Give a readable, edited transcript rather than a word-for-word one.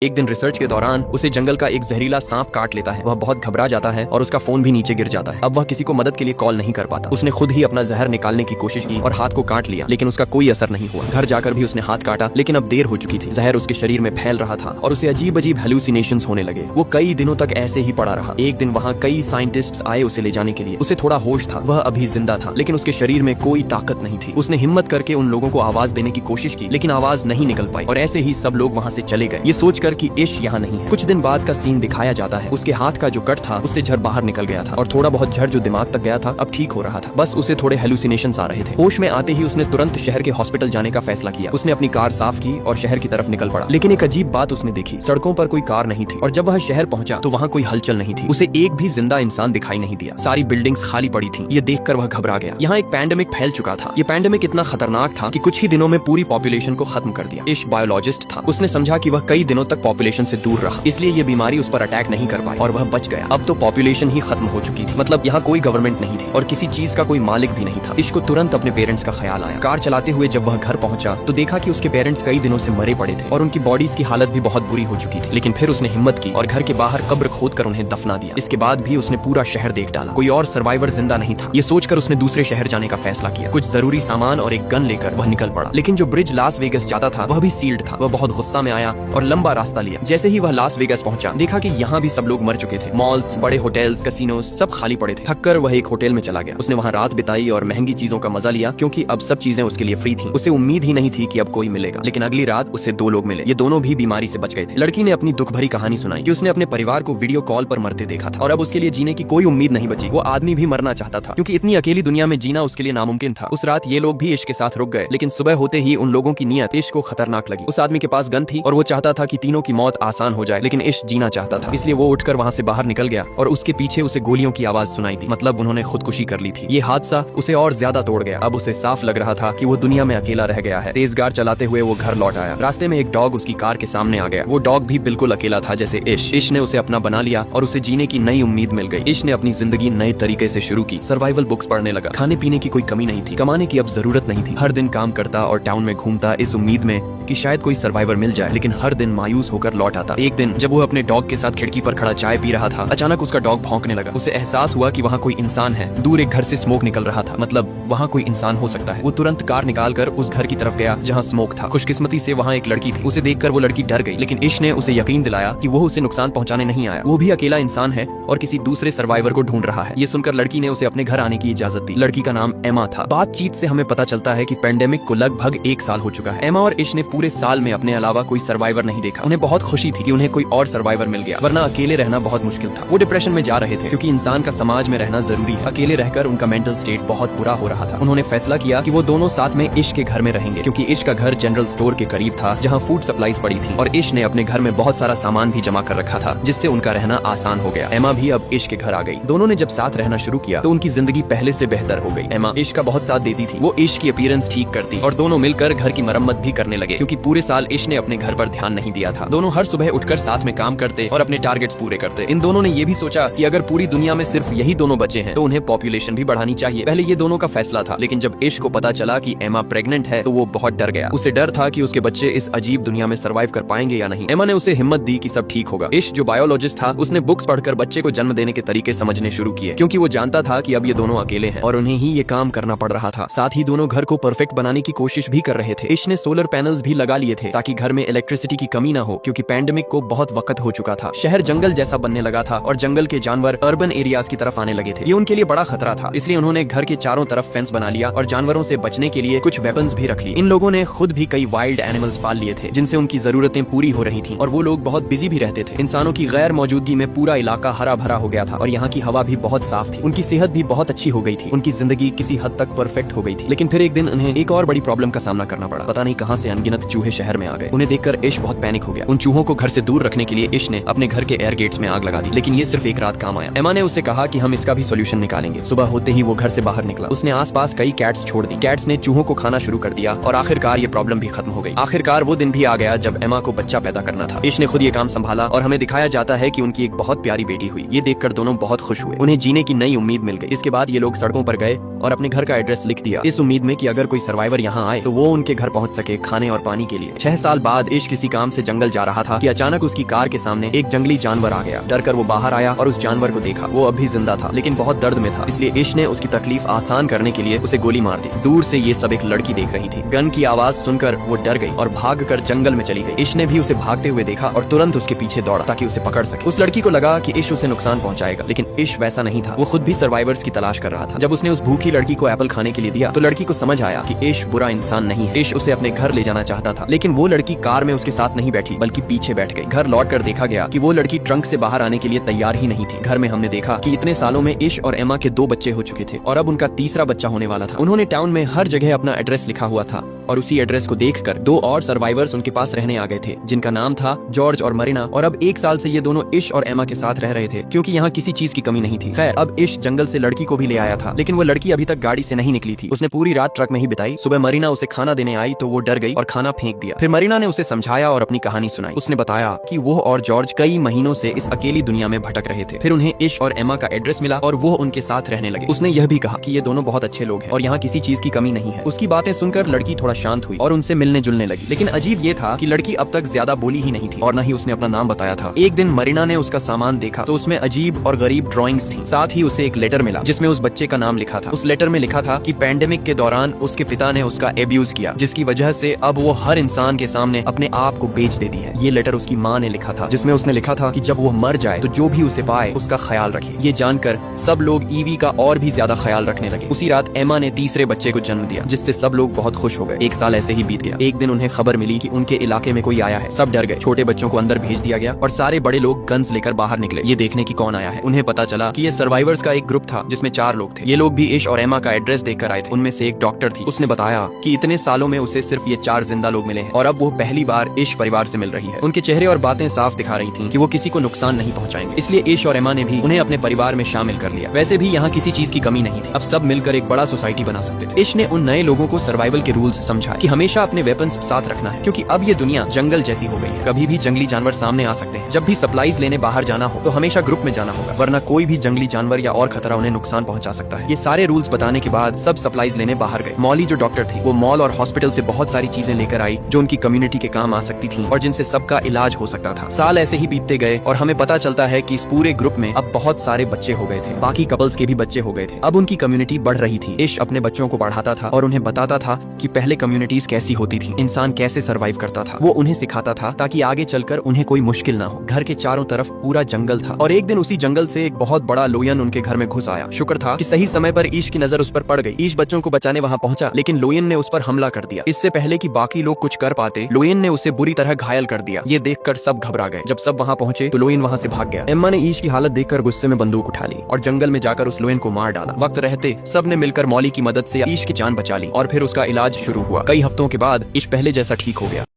एक दिन रिसर्च के दौरान उसे जंगल का एक जहरीला सांप काट लेता है। वह बहुत घबरा जाता है और उसका फोन भी नीचे गिर जाता है। अब वह किसी को मदद के लिए कॉल नहीं कर पाता। उसने खुद ही अपना जहर निकालने की कोशिश की और हाथ को काट लिया, लेकिन उसका कोई असर नहीं हुआ। घर जाकर भी उसने हाथ काटा, लेकिन अब देर हो चुकी थी। जहर उसके शरीर में फैल रहा था और उसे अजीब अजीब हेलुसिनेशंस होने लगे। वो कई दिनों तक ऐसे ही पड़ा रहा। एक दिन वहाँ कई साइंटिस्ट्स आए उसे ले जाने के लिए। उसे थोड़ा होश था, वह अभी जिंदा था, लेकिन उसके शरीर में कोई ताकत नहीं थी। उसने हिम्मत करके उन लोगों को आवाज देने की कोशिश की, लेकिन आवाज नहीं निकल पाई और ऐसे ही सब लोग वहाँ से चले गए, ये सोचकर कि इश यहाँ नहीं है। कुछ दिन बाद का सीन दिखाया जाता है। उसके हाथ का जो कट था उससे झड़ बाहर निकल गया था और थोड़ा बहुत झड़ जो दिमाग तक गया था अब ठीक हो रहा था। बस उसे थोड़े हेलुसिनेशंस आ रहे थे। होश में आते ही उसने तुरंत शहर के हॉस्पिटल जाने का फैसला किया। उसने अपनी कार साफ की और शहर की तरफ निकल पड़ा। लेकिन एक अजीब बात उसने देखी, सड़कों पर कोई कार नहीं थी और जब वह शहर पहुंचा तो वहाँ कोई हलचल नहीं थी। उसे एक भी जिंदा इंसान दिखाई नहीं दिया। सारी बिल्डिंग्स खाली पड़ी थी। ये देखकर वह घबरा गया। यहाँ एक पैंडेमिक फैल चुका था। ये पैंडेमिक इतना खतरनाक था कि कुछ ही दिनों में पूरी पॉपुलेशन को खत्म कर दिया। इश बायोलॉजिस्ट था। उसने समझा कि वह कई दिनों तक पॉपुलेशन से दूर रहा, इसलिए ये बीमारी उस पर अटैक नहीं कर पाई और वह बच गया। अब तो पॉपुलेशन ही खत्म हो चुकी थी, मतलब यहाँ कोई गवर्नमेंट नहीं थी और किसी चीज का कोई मालिक भी नहीं था। इसको तुरंत अपने पेरेंट्स का ख्याल आया। कार चलाते हुए जब वह घर पहुंचा तो देखा कि उसके पेरेंट्स कई दिनों से मरे पड़े थे और उनकी बॉडीज की हालत भी बहुत बुरी हो चुकी थी। लेकिन फिर उसने हिम्मत की और घर के बाहर कब्र खोदकर उन्हें दफना दिया। इसके बाद भी उसने पूरा शहर देख डाला, कोई और सर्वाइवर जिंदा नहीं था। ये सोचकर उसने दूसरे शहर जाने का फैसला किया। कुछ जरूरी सामान और एक गन लेकर वह निकल पड़ा। लेकिन जो ब्रिज लास वेगस जाता था वह भी सील्ड था। वह बहुत गुस्सा में आया और लंबा रास्ता लिया। जैसे ही वह लास वेगस पहुंचा देखा कि यहाँ भी सब लोग मर चुके थे। मॉल्स, बड़े होटल्स, कैसीनोस सब खाली पड़े थे। थककर वह एक होटल में चला गया। उसने वहाँ रात बिताई और महंगी चीजों का मजा लिया, क्योंकि अब सब चीजें उसके लिए फ्री थी। उसे उम्मीद ही नहीं थी कि अब कोई मिलेगा। लेकिन अगली रात उसे दो लोग मिले। ये दोनों भी बीमारी से बच गए थे। लड़की ने अपनी दुख भरी कहानी सुनाई कि उसने अपने परिवार को वीडियो कॉल पर मरते देखा था और अब उसके लिए जीने की कोई उम्मीद नहीं बची। वो आदमी भी मरना चाहता था, क्योंकि इतनी अकेली दुनिया में जीना उसके लिए नामुमकिन था। उस रात ये लोग भी इश्क के साथ रुक गए, लेकिन सुबह होते ही उन लोगों की नीयत इश्क को खतरनाक लगी। उस आदमी के पास गन थी और वो चाहता था कि तीनों की मौत आसान हो जाए, लेकिन इश्क जीना चाहता था। इसलिए वो उठकर वहाँ से बाहर निकल गया और उसके पीछे उसे गोलियों की आवाज सुनाई दी। मतलब उन्होंने खुदकुशी कर ली थी। ये हादसा उसे और ज्यादा तोड़ गया। अब उसे साफ लग रहा था कि वो दुनिया में अकेला रह गया है। तेज गाड़ चलाते हुए वो घर लौट आया। रास्ते में एक डॉग उसकी कार के सामने आ गया। वो डॉग भी बिल्कुल अकेला था जैसे इश। इश ने उसे अपना बना लिया और उसे जीने की नई उम्मीद मिल गई। इश ने अपनी जिंदगी नए तरीके से शुरू की। सर्वाइवल बुक्स पढ़ने लगा। खाने पीने की कोई कमी नहीं थी। कमाने की अब जरूरत नहीं थी। हर दिन काम करता और टाउन में घूमता इस उम्मीद में कि शायद कोई सर्वाइवर मिल जाए, लेकिन हर दिन मायूस होकर लौट आता। एक दिन जब वो अपने डॉग के साथ खिड़की पर खड़ा चाय पी रहा था, अचानक उसका डॉग भौंकने लगा। उसे एहसास हुआ कि वहाँ कोई इंसान है। दूर एक घर से स्मोक निकल रहा था, मतलब वहाँ कोई इंसान हो सकता है। वो तुरंत कार निकालकर उस घर की तरफ गया जहाँ स्मोक था। खुशकिस्मती से वहाँ एक लड़की थी। उसे देखकर वो लड़की डर गई, लेकिन इश ने उसे यकीन दिलाया कि वो उसे नुकसान पहुंचाने नहीं आया। वो भी अकेला इंसान है और किसी दूसरे सर्वाइवर को ढूंढ रहा है। ये सुनकर लड़की ने उसे अपने घर आने की इजाजत दी। लड़की का नाम एमा था। बातचीत से हमें पता चलता है कि पेंडेमिक को लगभग 1 साल हो चुका है। एमा और इश ने पूरे साल में अपने अलावा कोई सर्वाइवर नहीं देखा। उन्हें बहुत खुशी थी कि उन्हें कोई और सर्वाइवर मिल गया, वरना अकेले रहना बहुत मुश्किल था। वो डिप्रेशन में जा रहे थे, क्योंकि इंसान का समाज में रहना जरूरी है। अकेले रहकर उनका मेंटल स्टेट बहुत बुरा हो रहा था। उन्होंने फैसला किया कि वो दोनों साथ में इश के घर में रहेंगे, क्योंकि इश का घर जनरल स्टोर के करीब था जहाँ फूड सप्लाईज पड़ी थी और इश ने अपने घर में बहुत सारा सामान भी जमा कर रखा था, जिससे उनका रहना आसान हो गया। एमा भी अब इश के घर आ गई। दोनों ने जब साथ रहना शुरू किया तो उनकी जिंदगी पहले से बेहतर हो गई। एमा इश का बहुत साथ देती थी। वो इश की अपीयरेंस ठीक करती और दोनों मिलकर घर की मरम्मत भी करने लगे, क्योंकि पूरे साल इश ने अपने घर पर ध्यान नहीं दिया था। दोनों हर सुबह उठकर साथ में काम करते और अपने टारगेट्स पूरे करते। इन दोनों ने ये भी सोचा कि अगर पूरी दुनिया में सिर्फ यही दोनों बचे हैं तो उन्हें पॉपुलेशन भी बढ़ानी चाहिए। पहले ये दोनों का फैसला था, लेकिन जब इश को पता चला कि एमा प्रेग्नेंट है तो वो बहुत डर गया। उसे डर था कि उसके बच्चे इस अजीब दुनिया में सर्वाइव कर पाएंगे या नहीं। एमा ने उसे हिम्मत दी कि सब ठीक होगा। इश जो बायोलॉजिस्ट था उसने बुक्स पढ़कर बच्चे को जन्म देने के तरीके समझने शुरू किए, क्योंकि वो जानता था कि अब ये दोनों अकेले हैं और उन्हें ही ये काम करना पड़ रहा था। साथ ही दोनों घर को परफेक्ट बनाने की कोशिश भी कर रहे थे। इश ने सोलर पैनल्स भी लगा लिए थे ताकि घर में इलेक्ट्रिसिटी की कमी ना हो, क्योंकि पैंडेमिक को बहुत वक्त हो चुका था। शहर जंगल जैसा बनने लगा था और जंगल के जानवर अर्बन एरियाज की तरफ आने लगे थे। ये उनके लिए बड़ा खतरा था, इसलिए उन्होंने घर के चारों तरफ फेंस बना लिया और जानवरों से बचने के लिए कुछ वेपन्स भी रख लिए। इन लोगों ने खुद भी कई वाइल्ड एनिमल्स पाल लिए थे, जिनसे उनकी जरूरतें पूरी हो रही थी और वो लोग बहुत बिजी भी रहते थे। इंसानों की गैर मौजूदगी में पूरा इलाका हरा भरा हो गया था और यहाँ की हवा भी बहुत साफ थी। उनकी सेहत भी बहुत अच्छी हो गई थी। उनकी जिंदगी किसी हद तक परफेक्ट हो गई थी। लेकिन फिर एक दिन उन्हें एक और बड़ी प्रॉब्लम का सामना करना पड़ा। पता नहीं कहाँ से अनगिनत चूहे शहर में आ गए। उन्हें देखकर इश बहुत पैनिक हो गया। उन चूहों को घर से दूर रखने के लिए इश ने अपने घर के एयर गेट्स में आग लगा दी, लेकिन ये सिर्फ एक रात काम आया। एमा ने उसे कहा कि हम इसका भी सोल्यूशन निकालेंगे। सुबह होते ही वो घर से बाहर निकला। उसने आसपास कई कैट्स छोड़ दी। कैट्स ने चूहों को खाना शुरू कर दिया और आखिरकार ये प्रॉब्लम भी खत्म हो गई। आखिरकार वो दिन भी आ गया जब एमा को बच्चा पैदा करना था। इश ने खुद ये काम संभाला और हमें दिखाया जाता है कि उनकी एक बहुत प्यारी बेटी हुई। ये देखकर दोनों बहुत खुश हुए। उन्हें जीने की नई उम्मीद मिल गई। इसके बाद ये लोग सड़कों पर गए और अपने घर का एड्रेस लिख दिया, इस उम्मीद में कि अगर कोई सर्वाइवर यहाँ आए तो वो उनके घर पहुंच सके खाने और पानी के लिए। 6 साल बाद इश किसी काम से जंगल जंगल जा रहा था कि अचानक उसकी कार के सामने एक जंगली जानवर आ गया। डरकर वो बाहर आया और उस जानवर को देखा। वो अब भी जिंदा था लेकिन बहुत दर्द में था, इसलिए इश ने उसकी तकलीफ आसान करने के लिए उसे गोली मार दी। दूर से ये सब एक लड़की देख रही थी। गन की आवाज सुनकर वो डर गई और भागकर जंगल में चली गई। इश ने भी उसे भागते हुए देखा और तुरंत उसके पीछे दौड़ा ताकि उसे पकड़ सके। उस लड़की को लगा कि इश उसे नुकसान पहुंचाएगा, लेकिन इश वैसा नहीं था। वो खुद भी सर्वाइवर्स की तलाश कर रहा था। जब उसने उस भूखी लड़की को एप्पल खाने के लिए दिया तो लड़की को समझ आया कि इश बुरा इंसान नहीं है। इश उसे अपने घर ले जाना चाहता था, लेकिन वो लड़की कार में उसके साथ नहीं बैठी बल्कि पीछे बैठ गई। घर लौटकर देखा गया कि वो लड़की ट्रंक से बाहर आने के लिए तैयार ही नहीं थी। घर में हमने देखा कि इतने सालों में इश और एमा के 2 बच्चे हो चुके थे और अब उनका तीसरा बच्चा होने वाला था। उन्होंने टाउन में हर जगह अपना एड्रेस लिखा हुआ था और उसी एड्रेस को देखकर 2 और सर्वाइवर्स उनके पास रहने आ गए थे, जिनका नाम था जॉर्ज और मरीना। और अब 1 साल से ये दोनों इश और एमा के साथ रह रहे थे क्योंकि यहाँ किसी चीज की कमी नहीं थी। खैर, अब इश जंगल से लड़की को भी ले आया था, लेकिन वो लड़की अभी तक गाड़ी से नहीं निकली थी। उसने पूरी रात ट्रक में ही बिताई। सुबह मरीना उसे खाना देने आई तो वो डर गई और खाना फेंक दिया। फिर मरीना ने उसे समझाया और अपनी कहानी सुनाई। उसने बताया कि वो और जॉर्ज कई महीनों से इस अकेली दुनिया में भटक रहे थे। फिर उन्हें इश और एमा का एड्रेस मिला और वो उनके साथ रहने लगे। उसने यह भी कहा कि ये दोनों बहुत अच्छे लोग हैं और यहाँ किसी चीज की कमी नहीं है। उसकी बातें सुनकर लड़की थोड़ा शांत हुई और उनसे मिलने जुलने लगी। लेकिन अजीब ये था कि लड़की अब तक ज्यादा बोली ही नहीं थी और न ही उसने अपना नाम बताया था। एक दिन मरीना ने उसका सामान देखा तो उसमें अजीब और गरीब ड्राइंग्स थी। साथ ही उसे एक लेटर मिला जिसमें उस बच्चे का नाम लिखा था। उस लेटर में लिखा था कि पैंडेमिक के दौरान उसके पिता ने उसका एब्यूज किया, जिसकी वजह से अब वो हर इंसान के सामने अपने आप को बेच देती है। ये लेटर उसकी माँ ने लिखा था, जिसमें उसने लिखा था कि जब वो मर जाए तो जो भी उसे पाए उसका ख्याल रखे। ये जानकर सब लोग ईवी का और भी ज्यादा ख्याल रखने लगे। उसी रात एमा ने तीसरे बच्चे को जन्म दिया, जिससे सब लोग बहुत खुश हो गए। 1 साल ऐसे ही बीत गया। एक दिन उन्हें खबर मिली कि उनके इलाके में कोई आया है। सब डर गए। छोटे बच्चों को अंदर भेज दिया गया और सारे बड़े लोग गन्स लेकर बाहर निकले, ये देखने की कौन आया है। उन्हें पता चला कि ये सर्वाइवर्स का एक ग्रुप था जिसमें 4 लोग थे। ये लोग भी इश और एमा का एड्रेस देखकर आए थे। उनमें से एक डॉक्टर थी। उसने बताया कि इतने सालों में उसे सिर्फ ये 4 जिंदा लोग मिले हैं और अब वो पहली बार इश परिवार से मिल रही है। उनके चेहरे और बातें साफ दिखा रही थी कि वो किसी को नुकसान नहीं पहुंचाएंगे। इसलिए इश और एमा ने भी उन्हें अपने परिवार में शामिल कर लिया। वैसे भी यहाँ किसी चीज की कमी नहीं थी। अब सब मिलकर एक बड़ा सोसाइटी बना सकते थे। इश ने उन नए लोगों को सर्वाइवल के रूल्स समझाए कि हमेशा अपने वेपन्स साथ रखना है, क्योंकि अब ये दुनिया जंगल जैसी हो गई है। कभी भी जंगली जानवर सामने आ सकते हैं। जब भी सप्लाईज लेने बाहर जाना हो तो हमेशा ग्रुप में जाना होगा, वरना कोई भी जंगली जानवर या और खतरा उन्हें नुकसान पहुंचा सकता है। ये सारे रूल्स बताने के बाद सब सप्लाईज लेने बाहर गए। मॉली जो डॉक्टर थी वो मॉल और हॉस्पिटल से बहुत सारी चीजें लेकर आई जो उनकी कम्युनिटी के काम आ सकती थी और जिनसे सबका इलाज हो सकता था। साल ऐसे ही बीतते गए और हमें पता चलता है कि इस पूरे ग्रुप में अब बहुत सारे बच्चे हो गए थे। बाकी कपल्स के भी बच्चे हो गए थे। अब उनकी कम्युनिटी बढ़ रही थी। इश अपने बच्चों को पढ़ाता था और उन्हें बताता था कि पहले कम्युनिटीज कैसी होती थी, इंसान कैसे सर्वाइव करता था। वो उन्हें सिखाता था ताकि आगे चलकर उन्हें कोई मुश्किल ना हो। घर के चारों तरफ पूरा जंगल था और एक दिन उसी जंगल से एक बहुत बड़ा लोयन उनके घर में घुस आया। शुक्र था कि सही समय पर ईश की नजर उस पर पड़ गई। ईश बच्चों को बचाने वहां पहुंचा, लेकिन लोयन ने उस पर हमला कर दिया। इससे पहले कि बाकी लोग कुछ कर पाते, लोयन ने उसे बुरी तरह घायल कर दिया। ये देखकर सब घबरा गए। जब सब वहां पहुंचे तो लोयन वहां से भाग गया। एम्मा ने ईश की हालत देखकर गुस्से में बंदूक उठा ली और जंगल में जाकर उस लोयन को मार डाला। वक्त रहते सब ने मिलकर मॉली की मदद से ईश की जान बचा ली और फिर उसका इलाज शुरू हुआ। कई हफ्तों के बाद ईश पहले जैसा ठीक हो गया।